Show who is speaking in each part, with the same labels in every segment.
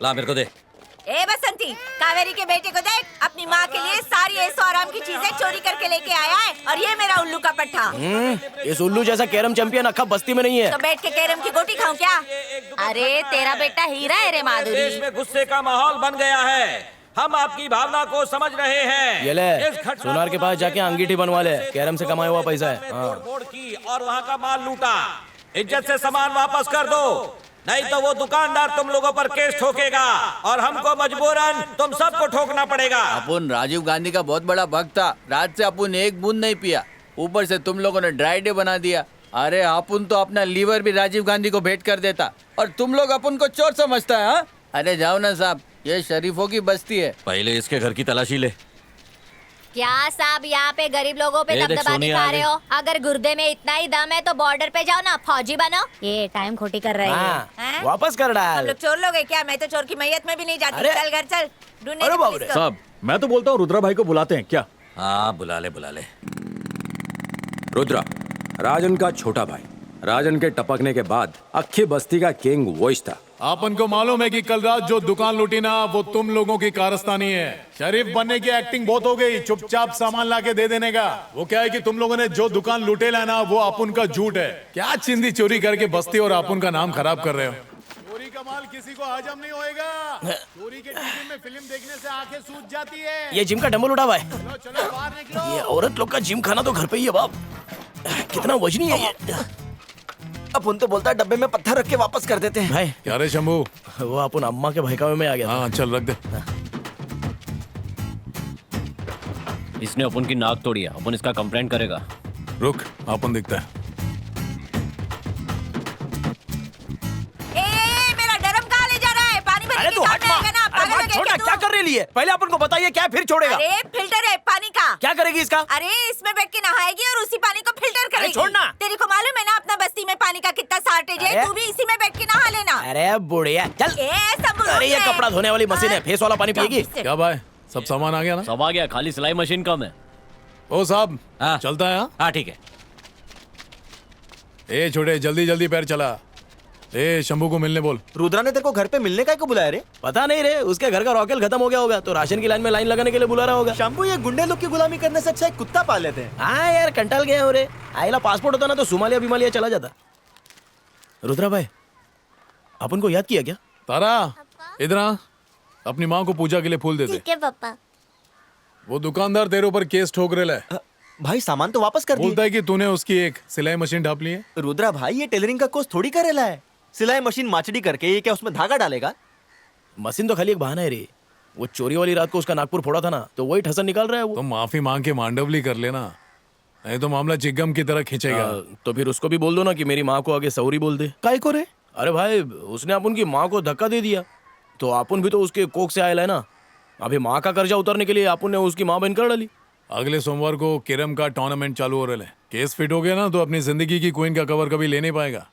Speaker 1: ला मेरे को दे।
Speaker 2: ए बसंती, कावेरी के बेटे को देख, अपनी माँ के लिए सारी ऐसो आराम की चीजें चोरी करके लेके आया है, और ये मेरा उल्लू का पट्टा।
Speaker 3: इस उल्लू जैसा कैरम चैंपियन अक्खा बस्ती में नहीं है।
Speaker 2: तो बैठ के कैरम की गोटी खाऊं क्या? अरे तेरा बेटा हीरा है रे माधुरी।
Speaker 1: देश में गुस्से का माहौल बन गया है, हम आपकी भावना को समझ रहे हैं।
Speaker 3: ये ले, सोनार के पास जाके अंगीठी बनवा ले, कैरम से कमाया हुआ पैसा है।
Speaker 1: तोड़ की और वहाँ का माल लूटा। इज्जत से सामान वापस कर दो, नहीं तो वो दुकानदार तुम लोगों पर केस ठोकेगा और हमको मजबूरन तुम सबको ठोकना पड़ेगा।
Speaker 4: अपुन राजीव गांधी का बहुत बड़ा भक्त था, रात से अपुन एक बूंद नहीं पिया, ऊपर से तुम लोगों ने ड्राई डे बना दिया। अरे अपुन तो अपना लीवर भी राजीव गांधी को भेंट कर देता, और तुम लोग अपुन को चोर समझता है। हाँ? अरे जाओ ना साहब, ये शरीफों की बस्ती है।
Speaker 1: पहले इसके घर की तलाशी ले।
Speaker 2: क्या साहब यहाँ पे गरीब लोगों पे
Speaker 1: ये देख
Speaker 2: दबदबा
Speaker 1: सोनिया
Speaker 2: दिखा
Speaker 1: आ
Speaker 2: रहे हो? अगर गुर्दे में इतना ही दम है तो बॉर्डर पे जाओ ना, फौजी बनो। ये टाइम खोटी कर रहे हैं।
Speaker 3: वापस कर
Speaker 2: हम
Speaker 3: डाल।
Speaker 2: लोग चोर लोग हैं क्या? मैं तो चोर की मैयत में भी नहीं जाती।
Speaker 3: अरे!
Speaker 2: चल घर चल, ढूंढने
Speaker 3: अरे
Speaker 2: की
Speaker 3: बाप
Speaker 2: पुलिस
Speaker 3: रे।
Speaker 2: को।
Speaker 5: साहब मैं तो बोलता हूँ रुद्रा भाई को बुलाते हैं क्या?
Speaker 1: हाँ बुला ले बुला ले।
Speaker 6: रुद्रा राजन का छोटा भाई, राजन के टपकने के बाद अक्खी बस्ती का किंग वोइस था।
Speaker 7: अपन को मालूम है कि कल रात जो दुकान लूटी ना, वो तुम लोगों की कारस्तानी है। शरीफ बनने की एक्टिंग बहुत हो गई, चुपचाप सामान लाके दे देने का। वो क्या है कि तुम लोगों ने जो दुकान लूटे ला ना, वो अपुन का झूठ है। क्या चिंदी चोरी करके बस्ती और अपुन का नाम खराब कर रहे हो? चोरी का माल किसी को हजम नहीं होएगा। चोरी के टीवी में फिल्म देखने से आंखें सूज जाती है।
Speaker 3: ये जिम का डंबल उठा हुआ है।
Speaker 7: चलो चलो बाहर निकलो।
Speaker 3: ये औरत लोग का जिम खाना तो घर पे ही है बाप। कितना वजनी है ये।
Speaker 8: अपन तो बोलता है डब्बे में पत्थर रख के वापस कर देते हैं।
Speaker 3: भाई
Speaker 7: क्या रे शंभू?
Speaker 3: वो अपन अम्मा के भयकावे में आ गया था।
Speaker 7: हाँ चल रख दे।
Speaker 5: इसने अपन की नाक तोड़ी है, अपन इसका कंप्लेंट करेगा।
Speaker 7: रुक, अपन दिखता है।
Speaker 2: ए, मेरा डरम कहाँ ले जा रहा है? पानी भरने
Speaker 3: अरे
Speaker 2: की
Speaker 3: तू
Speaker 2: काम
Speaker 3: हट
Speaker 2: में
Speaker 3: मार।
Speaker 2: आएगा ना?
Speaker 3: अरे
Speaker 2: पागल हो
Speaker 3: मार,
Speaker 2: गया
Speaker 3: छोड़ना
Speaker 2: क्या
Speaker 3: क्या
Speaker 2: तू?
Speaker 3: कर रही है? पहले अपन को बताइए क्या, फिर छोड़ेगा।
Speaker 2: अरे फिल्टर है पानी का।
Speaker 3: क्या करेगी इसका?
Speaker 2: अरे इसमें बैठ के नहाएगी और उसी पानी को फिल्टर करेगी।
Speaker 3: छोड़ना।
Speaker 2: तेरे को मालूम है ना अपना बस्ती में पानी का कितना शॉर्टेज है?
Speaker 3: अरे!
Speaker 2: तू भी इसी में बैठ के नहा लेना।
Speaker 3: अरे बुढ़िया चल।
Speaker 2: ए, सब
Speaker 3: अरे ये कपड़ा धोने वाली मशीन है, फेस वाला पानी पिएगी?
Speaker 7: क्या भाई, सब सामान आ गया ना?
Speaker 5: सब आ गया, खाली सिलाई मशीन कम है।
Speaker 7: ओ साहब
Speaker 1: हाँ।
Speaker 7: चलता है। हाँ?
Speaker 1: हाँ ठीक है।
Speaker 7: ए छोटे, जल्दी जल्दी पैर चला। ए शंभू को मिलने बोल।
Speaker 8: रुद्रा ने तेरे को घर पे मिलने का को बुलाया रे?
Speaker 3: पता नहीं रे, उसके घर का रॉकेल खत्म हो गया होगा तो राशन की लाइन में लाइन लगाने के लिए बुला रहा होगा।
Speaker 8: शंभू ये गुंडे लोग की गुलामी करने से अच्छा एक कुत्ता पाल लेते हैं।
Speaker 3: हाँ यार कंटाल गया हो रे। आइला पासपोर्ट होता ना तो सोमालिया बिमालिया चला जाता। रुद्रा भाई अपन को याद किया क्या?
Speaker 7: तारा इधर आ, अपनी माँ को पूजा के लिए फूल दे दे।
Speaker 2: ठीक है पापा।
Speaker 7: वो दुकानदार तेरे ऊपर केस ठोक रहा है,
Speaker 8: भाई सामान तो वापस कर
Speaker 7: बोलता
Speaker 8: दिए।
Speaker 7: है कि तूने उसकी एक सिलाई मशीन ढाप ली है।
Speaker 8: रुद्रा भाई ये टेलरिंग का कोर्स थोड़ी करेला है। सिलाई मशीन माचड़ी करके ये क्या उसमें धागा डालेगा?
Speaker 3: मशीन तो खाली एक बहाना है रे। वो चोरी वाली रात को उसका नागपुर फोड़ा था ना, तो वही ठसन निकाल रहा है वो।
Speaker 7: तो माफी मांग के मांडवली कर लेना, नहीं तो मामला चिगम की तरह खींचेगा।
Speaker 3: तो फिर उसको भी बोल दो ना कि मेरी माँ को आगे सौरी बोल दे।
Speaker 8: काय को रे?
Speaker 3: अरे भाई उसने अपन की माँ को धक्का दे दिया, तो अपन भी तो उसके कोख से आया है ना। अभी माँ का कर्जा उतारने के लिए अपन ने उसकी माँ बहन कर डाली।
Speaker 7: अगले सोमवार को कैरम का टूर्नामेंट चालू हो रहा है। केस फिट हो गया ना तो अपनी जिंदगी की क्वीन का कवर कभी ले नहीं पाएगा।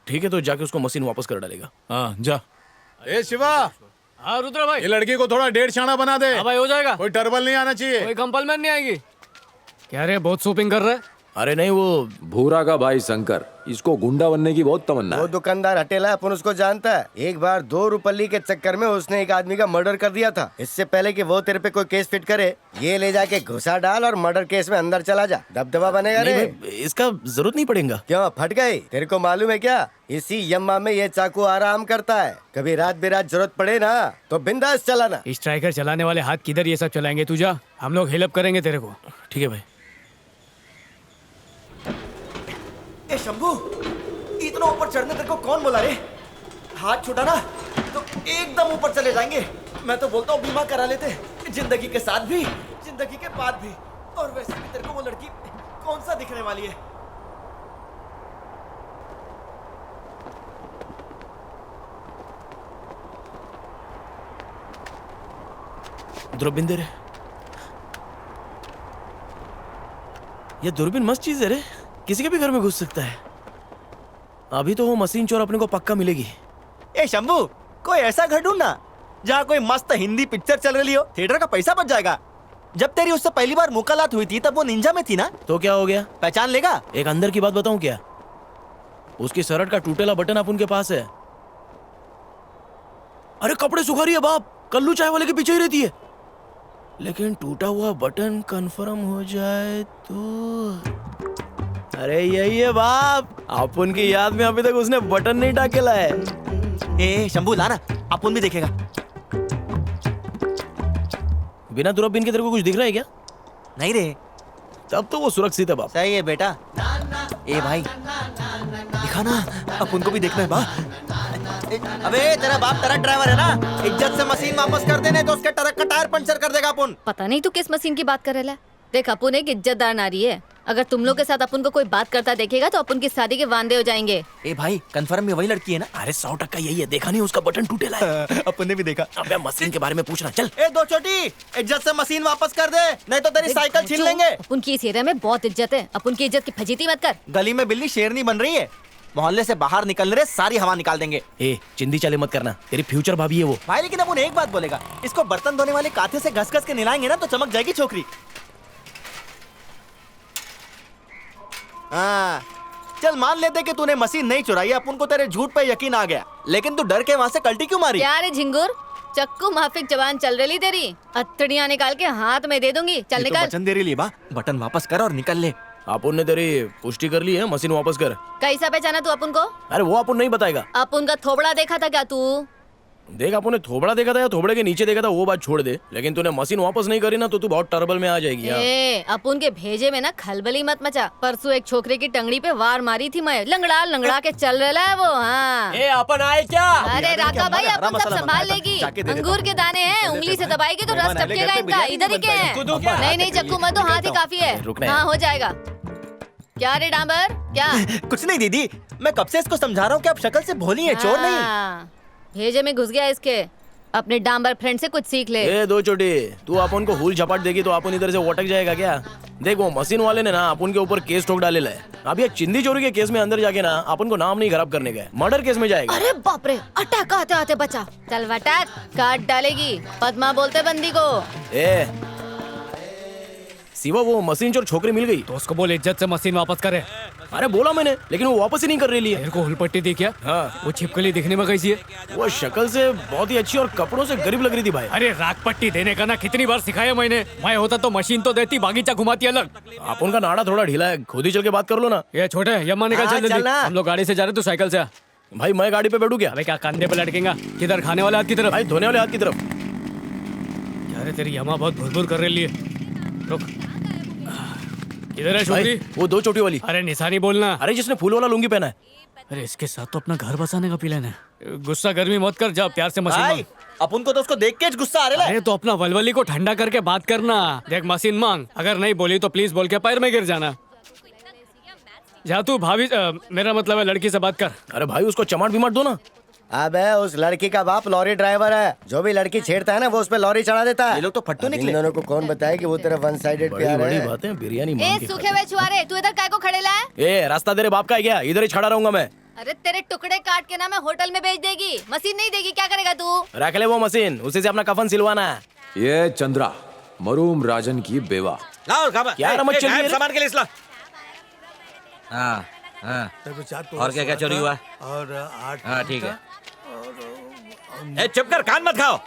Speaker 3: ठीक है तो जाके उसको मशीन वापस कर डालेगा।
Speaker 7: हाँ जा। ए शिवा,
Speaker 5: हाँ रुद्रा भाई।
Speaker 7: ये लड़की को थोड़ा 1.5 छाना बना दे।
Speaker 5: हाँ भाई हो जाएगा,
Speaker 7: कोई टर्बल नहीं आना चाहिए।
Speaker 5: कोई कंपलमेंट नहीं आएगी। क्या रे बहुत शॉपिंग कर रहा है?
Speaker 3: अरे नहीं वो
Speaker 6: भूरा का भाई शंकर, इसको गुंडा बनने की बहुत तमन्ना
Speaker 9: वो
Speaker 6: है।
Speaker 9: दुकानदार हटेला अपन उसको जानता है। एक बार 2 रुपल्ली के चक्कर में उसने एक आदमी का मर्डर कर दिया था। इससे पहले कि वो तेरे पे कोई केस फिट करे, ये ले जाके घुसा डाल और मर्डर केस में अंदर चला जा। दबदबा बनेगा
Speaker 3: नहीं
Speaker 9: रे।
Speaker 3: भाई, इसका जरूरत नहीं पड़ेगा।
Speaker 9: क्यों फट गई? तेरे को मालूम है क्या, इसी यम्मा में ये चाकू आराम करता है। कभी रात बेरात जरूरत पड़े ना तो बिंदास चलाना।
Speaker 5: स्ट्राइकर चलाने वाले हाथ किधर ये सब चलाएंगे? तू जा, हम लोग हेल्प करेंगे तेरे को।
Speaker 3: ठीक है भाई।
Speaker 8: ए शंभू, इतना ऊपर चढ़ने तेरे को कौन बोला रे? हाथ छुटा ना तो एकदम ऊपर चले जाएंगे। मैं तो बोलता हूँ बीमा करा लेते, जिंदगी के साथ भी जिंदगी के बाद भी। और वैसे भी तेरे को वो लड़की कौन सा दिखने वाली है?
Speaker 3: दूरबीन रे, ये दूरबीन मस्त चीज है रे, किसी के भी घर में घुस सकता है। अभी तो वो मशीन चोर अपने को पक्का मिलेगी।
Speaker 8: ए शंभू, कोई ऐसा घर ढूंढना जहाँ कोई मस्त हिंदी पिक्चर चल रही हो, थिएटर का पैसा बच जाएगा। जब तेरी उससे पहली बार मुलाकात हुई थी तब वो निंजा में थी ना?
Speaker 3: तो क्या हो गया?
Speaker 8: पहचान लेगा।
Speaker 3: एक अंदर की बात बताऊं क्या, उसकी शर्ट का टूटेला बटन अपन के पास है। अरे कपड़े सुखा रही है बाप, कल्लू चाय वाले के पीछे ही रहती है। लेकिन टूटा हुआ बटन कंफर्म हो जाए तो। अरे यही है बाप, अपन की याद में अभी तक उसने बटन नहीं टाकेला है।
Speaker 8: ए शंभू ला ना, अपन भी देखेगा।
Speaker 3: बिना दूरबीन के तेरे को कुछ दिख रहा है क्या?
Speaker 8: नहीं रे,
Speaker 3: तब तो वो सुरक्षित है बाप।
Speaker 8: सही है बेटा। ए भाई दिखा ना, अपन को भी देखना है बा। अबे तेरा बाप ट्रक ड्राइवर है ना, इज्जत से मशीन वापस कर देने तो उसके ट्रक का टायर पंचर कर देगा अपन।
Speaker 10: पता नहीं तू किस मशीन की बात कर रहा है। देख अपन एक इज्जतदार नारी है, अगर तुम लोग के साथ अपन को कोई बात करता देखेगा तो अपन की शादी के वांदे हो जाएंगे।
Speaker 8: ए भाई कंफर्म में वही लड़की है ना?
Speaker 3: अरे 100% यही है, देखा नहीं उसका बटन टूटेला है।
Speaker 8: अपन ने भी देखा।
Speaker 3: अबे मशीन के बारे में पूछना, चल।
Speaker 8: ए दो छोटी, इज्जत से मशीन वापस कर दे, नहीं तो तेरी साइकिल छीन लेंगे।
Speaker 10: अपन की इस एरिया में बहुत इज्जत है, अपन की इज्जत की फजीती मत कर।
Speaker 8: गली में बिल्ली शेरनी बन रही है, मोहल्ले से बाहर निकलने रे सारी हवा निकाल देंगे।
Speaker 3: ए चिंदी चाले मत करना, तेरी फ्यूचर भाभी है वो।
Speaker 8: भाई लेकिन अपन एक बात बोलेगा, इसको बर्तन धोने वाले काथे से घस घस के निलाएंगे ना तो चमक जाएगी छोकरी। हाँ चल मान लेते कि तूने मशीन नहीं चुराई, अपन को तेरे झूठ पे यकीन आ गया, लेकिन तू डर के वहाँ से कल्टी क्यों मारी?
Speaker 10: यार झिंगुर, चक्कू माफिक जबान चल रही तेरी, अत्तड़ियाँ निकाल के हाथ में दे दूंगी। चल
Speaker 8: ये तो
Speaker 10: निकाल।
Speaker 8: वचन दे रही बा, बटन वापस कर और निकल ले।
Speaker 3: अपन ने तेरी पुष्टि कर ली है, मशीन वापस कर।
Speaker 10: कैसा पहचाना तू अपन को?
Speaker 3: अरे वो अपन नहीं बताएगा।
Speaker 10: अपन का थोबड़ा देखा था क्या तू?
Speaker 3: देख अपन ने थोबड़ा देखा था या थोबड़े के नीचे देखा था वो बात छोड़ दे, लेकिन तूने मशीन वापस नहीं करी ना तो तू बहुत ट्रबल में आ जाएगी।
Speaker 10: ए, अपन के भेजे में ना खलबली मत मचा। परसों एक छोकरे की टंगड़ी पे वार मारी थी मैं, लंगड़ा लंगड़ा के चल रहा है वो। हाँ
Speaker 3: अपन आए क्या?
Speaker 10: अरे राका भाई अपन सब संभाल लेगी। अंगूर के दाने हैं, उंगली से दबाएगी तो रस टपकेगा इनका। इधर ही के हैं। नहीं नहीं चक्कू मत दो, हाथ ही काफी है। हाँ हो जाएगा। क्या रे डांबर क्या?
Speaker 8: कुछ नहीं दीदी, मैं कब से इसको समझा रहा हूँ कि आप शक्ल से भोली है, चोर नहीं।
Speaker 10: भेजे में घुस गया इसके, अपने डांबर फ्रेंड से कुछ सीख ले।
Speaker 3: ए दो छोटे, तू अपन को हुल झपाट देगी तो अपन इधर से वटक जाएगा क्या? देख वो मशीन वाले ने ना अपन के ऊपर केस ठोक डाले है। अब ये चिंदी चोरी के केस में अंदर जाके ना अपन को नाम नहीं खराब करने का, मर्डर केस में जाएगा।
Speaker 10: अरे बाप रे, अटैक आते आते बचा। चल वटक, काट डालेगी। पद्मा बोलते बंदी को।
Speaker 3: ए सिवा वो मशीन चोर छोकरी मिल गई
Speaker 5: तो उसको बोल इज्जत से मशीन वापस करे।
Speaker 3: अरे बोला मैंने, लेकिन वो वापस ही नहीं कर रही है।
Speaker 5: मेरे को हुलपट्टी दी क्या?
Speaker 3: हाँ
Speaker 5: वो छिपकली दिखने में कैसी है?
Speaker 3: वो शक्ल से बहुत ही अच्छी और कपड़ों से गरीब लग रही थी भाई।
Speaker 5: अरे राग पट्टी देने का ना कितनी बार सिखाया मैंने। मैं होता तो मशीन तो देती, बागीचा घुमाती अलग।
Speaker 3: अपन का नाड़ा थोड़ा ढीला है, खुद ही चल के बात कर लो ना।
Speaker 5: ये छोटे यम्मा निकल
Speaker 8: हाँ,
Speaker 5: चल जल्दी।
Speaker 8: चलना।
Speaker 5: हम लोग गाड़ी से जा रहे, तू साइकिल से आ।
Speaker 3: भाई मैं गाड़ी पे बैठू क्या?
Speaker 5: अबे क्या कंधे पे लटकेगा? किधर, खाने वाले हाथ की तरफ?
Speaker 3: भाई धोने वाले हाथ की तरफ।
Speaker 5: क्या रे तेरी यम्मा बहुत भुरभुर कर रही है। रुक, किधर है छोकरी?
Speaker 3: भाई, वो दो चोटी वाली।
Speaker 5: अरे निशानी बोलना।
Speaker 3: अरे जिसने फूल वाला लुंगी पहना है।
Speaker 5: अरे इसके साथ तो अपना घर बसाने का प्लान है। गुस्सा गर्मी मत कर, जा प्यार से मशीन मांग।
Speaker 8: भाई अपन को तो उसको देख के गुस्सा आ रहा है।
Speaker 5: अरे तो अपना वलवली को ठंडा करके बात करना। देख मशीन मांग, अगर नहीं बोली तो प्लीज बोल के पैर में गिर जाना। जा तू भाभी, मेरा मतलब है लड़की से बात कर।
Speaker 3: अरे भाई उसको चमाट भी मत दो ना।
Speaker 9: अबे उस लड़की का बाप लॉरी ड्राइवर है, जो भी लड़की छेड़ता है ना वो उस पे लॉरी चढ़ा देता है।
Speaker 8: ये लोग तो फट्टू
Speaker 9: अब इन
Speaker 8: निकले।
Speaker 9: दोनों को कौन बताए कि वो तेरा वन साइडेड
Speaker 3: बड़ी
Speaker 9: प्यार
Speaker 3: बड़ी
Speaker 9: है।
Speaker 3: बात है, बिरयानी
Speaker 10: ए
Speaker 3: मांग के
Speaker 10: सूखे हुए छुआरे, तू इधर काय को खड़े ला है?
Speaker 3: ए रास्ता तेरे बाप का है क्या? इधर ही खड़ा रहूंगा मैं।
Speaker 10: अरे तेरे टुकड़े काट के ना मैं होटल में भेज देगी। मशीन नहीं देगी, क्या करेगा तू?
Speaker 3: रख ले वो मशीन, उसी से अपना कफन सिलवाना है।
Speaker 6: ये चंद्रा मरूम राजन की बेवा।
Speaker 1: लाओ खामा।
Speaker 3: क्या रमत चल रही है?
Speaker 1: सामान के लिए ला।
Speaker 11: हाँ हाँ, और क्या क्या चोरी हुआ?
Speaker 9: और
Speaker 11: हाँ ठीक है।
Speaker 1: ए चुप कर, कान मत खाओ।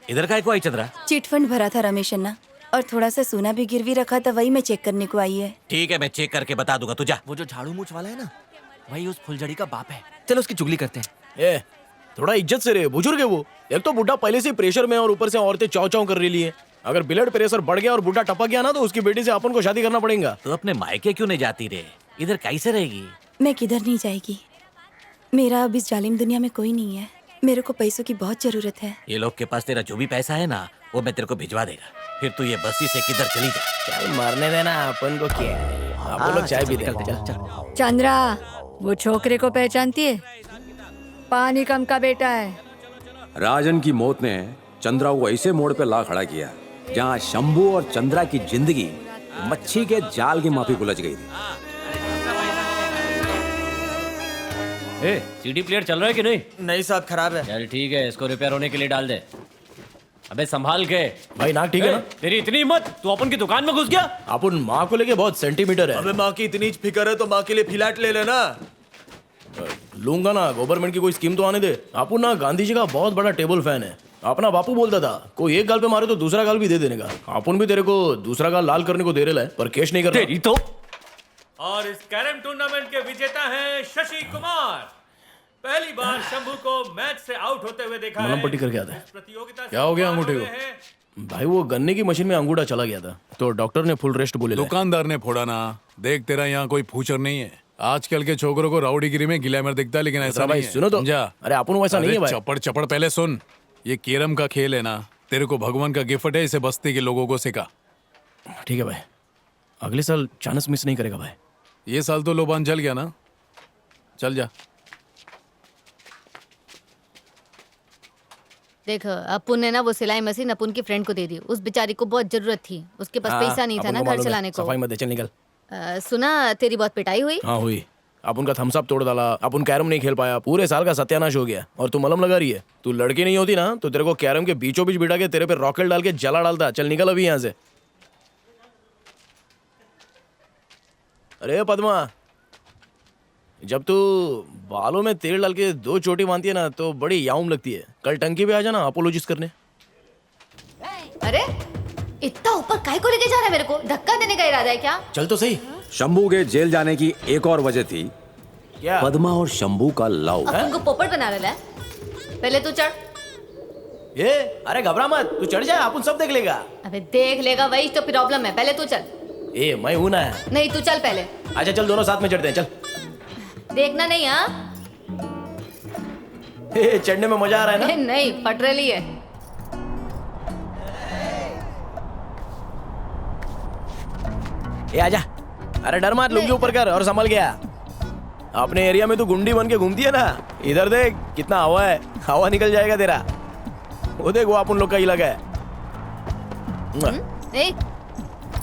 Speaker 1: इधर काय को आई चंद्रा?
Speaker 2: चिटफंड भरा था रमेश अन्ना, और थोड़ा सा सोना भी गिरवी रखा था, वही मैं चेक करने को आई है।
Speaker 1: ठीक है, मैं चेक करके बता दूंगा। तू जा।
Speaker 8: वो जो झाड़ू मूछ वाला है ना, वही उस फुलझड़ी का बाप है। चलो उसकी चुगली करते हैं।
Speaker 3: ए थोड़ा इज्जत से रहे, बुजुर्ग है वो। एक तो बुढ़ा पहले से प्रेशर में और ऊपर से औरतें चाव चाव कर रही है। अगर ब्लड प्रेशर बढ़ गया और बुढ़ा टपक गया ना तो उसकी बेटी से अपन को शादी करना पड़ेगा।
Speaker 1: तू अपने मायके क्यों नहीं जाती रे? इधर कैसे रहेगी?
Speaker 2: मैं किधर नहीं जाएगी, मेरा अब इस जालिम दुनिया में कोई नहीं है। मेरे को पैसों की बहुत जरूरत है।
Speaker 1: ये लोग के पास तेरा जो भी पैसा है ना वो मैं तेरे को भिजवा देगा। फिर तू ये बस्ती से किधर चली जा।
Speaker 3: चल मरने देना, अपन को क्या है? अपन लोग चाय भी देते हैं।
Speaker 10: चंद्रा, वो छोकरे को पहचानती है? पानी कम का बेटा है।
Speaker 6: राजन की मौत ने चंद्रा को ऐसे मोड़ पे ला खड़ा किया जहाँ शंभू और चंद्रा की जिंदगी मच्छी के जाल की माफी उलझ गई थी।
Speaker 5: ए सीडी प्लेयर चल रहा है कि नहीं?
Speaker 8: नहीं साहब, खराब है।
Speaker 5: चल ठीक है, इसको रिपेयर होने के लिए डाल दे। अबे संभाल के
Speaker 3: भाई नाक ठीक है ना?
Speaker 5: तेरी इतनी हिम्मत, तू अपन की दुकान में घुस गया?
Speaker 3: अपन माँ को लेके बहुत सेंटीमीटर है।
Speaker 7: अबे माँ की इतनी फिक्र है तो माँ के लिए फिलैट ले लेना।
Speaker 3: लूंगा ना, गवर्नमेंट की कोई स्कीम तो आने दे। अपन ना गांधी जी का बहुत बड़ा टेबल फैन है। अपना बापू बोलता था कोई एक गाल पे मारे तो दूसरा गाल भी दे देने का। अपन भी तेरे को दूसरा गाल लाल करने को दे रहे है, पर केश नहीं करना।
Speaker 5: तेरी तो।
Speaker 12: और इस कैरम टूर्नामेंट के विजेता हैं शशि कुमार। पहली बार शंभू को मैच से आउट होते हुए देखा है।
Speaker 3: मलम पट्टी करके आता है।
Speaker 12: प्रतियोगिता
Speaker 7: क्या हो गया अंगूठे को?
Speaker 3: भाई वो गन्ने की मशीन में अंगूठा चला गया था, तो डॉक्टर ने फुल रेस्ट बोले।
Speaker 7: दुकानदार ने फोड़ा ना। देख तेरा यहाँ कोई फूचर नहीं है। आजकल के छोकरों को राउडीगिरी में ग्लैमर दिखता है, लेकिन ऐसा
Speaker 3: भाई
Speaker 7: नहीं है।
Speaker 3: सुनो तो।
Speaker 7: समझा?
Speaker 3: अरे अपन वैसा नहीं है भाई।
Speaker 7: चपड़ चपड़ पहले सुन। ये कैरम का खेल है ना, तेरे को भगवान का गिफ्ट है, इसे बस्ती के लोगों को सिखा।
Speaker 3: ठीक है भाई, अगले साल चांस मिस नहीं करेगा भाई।
Speaker 7: ये साल तो लोबान जल गया ना, चल जा।
Speaker 10: देखो अपुन ने ना वो सिलाई मशीन अपुन की फ्रेंड को दे दी। उस बेचारी को बहुत जरूरत थी, उसके पास पैसा नहीं था ना घर चलाने को।
Speaker 3: सफाई मत दे, चल निकल।
Speaker 10: सुना तेरी बहुत पिटाई हुई?
Speaker 3: हाँ हुई। अपन का थम्स अप तोड़ डाला, अपन कैरम नहीं खेल पाया, पूरे साल का सत्यानाश हो गया। और तू मलम लगा रही है। तू लड़की नहीं होती ना तो तेरे को कैरम के बीचों बीच बिठा के तेरे पे रॉकेट डाल के जला डालता। चल निकल अभी यहाँ से। अरे पद्मा, जब तू बालों में तेल डाल के 2 चोटी बांधती है ना तो बड़ी याउम लगती है। कल टंकी पे आ जाना अपोलॉजिस्ट करने।
Speaker 10: अरे इतना ऊपर काहे को लेके जा रहा है? मेरे को धक्का देने का इरादा है क्या?
Speaker 3: चल तो सही।
Speaker 6: शंभू के जेल जाने की एक और वजह थी
Speaker 3: क्या?
Speaker 6: पद्मा और शंभू का लव।
Speaker 10: अपन को पोपट बना रहा है। पहले तू चढ़।
Speaker 3: ये अरे घबरा मत, तू चढ़ जा, अपन सब देख लेगा।
Speaker 10: अबे देख लेगा, वही तो प्रॉब्लम है। पहले तू चल।
Speaker 3: ए मैं हूं ना।
Speaker 10: नहीं तू चल पहले।
Speaker 3: अच्छा चल, दोनों साथ में चढ़ते हैं। चल।
Speaker 10: देखना नहीं। हाँ
Speaker 3: चढ़ने में मजा आ रहा है ना?
Speaker 10: नहीं फट रही है।
Speaker 3: ए आजा। अरे डर मत, लुंगी ऊपर कर और संभल गया। अपने एरिया में तू गुंडी बन के घूमती है ना, इधर देख कितना हवा है, हवा निकल जाएगा तेरा। वो देख, वो अपन लोग का इलाका है।
Speaker 10: ए,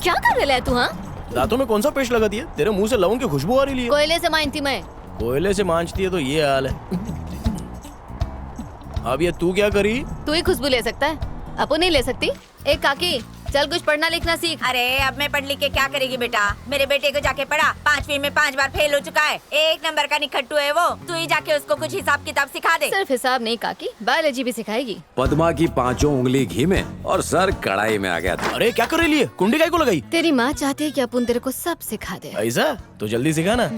Speaker 10: क्या कर रहा है तू? हाँ
Speaker 3: दांतों में कौन सा पेस्ट लगाती है? तेरे मुंह से लवंग की खुशबू आ रही है।
Speaker 10: कोयले से मानती मैं।
Speaker 3: कोयले से मांझती है तो ये हाल है। अब ये तू क्या करी?
Speaker 10: तू ही खुशबू ले सकता है, अपन नहीं ले सकती। एक काकी चल कुछ पढ़ना लिखना सीख।
Speaker 2: अरे अब मैं पढ़ लिख के क्या करेगी बेटा? मेरे बेटे को जाके पढ़ा, 5वीं में 5 बार फेल हो चुका है। 1 नंबर का निखट्टू है वो। तू ही जाके उसको कुछ हिसाब किताब सिखा दे।
Speaker 10: सिर्फ हिसाब नहीं काकी, बायोलॉजी भी सिखाएगी।
Speaker 6: पद्मा की 5 उंगली घी में और सर कढ़ाई में आ गया था।
Speaker 3: अरे क्या कर रही है? कुंडी काय को लगाई?
Speaker 10: तेरी माँ चाहती है कि अपन तेरे को सब सिखा दे।
Speaker 3: ऐसा तो जल्दी सिखा ना।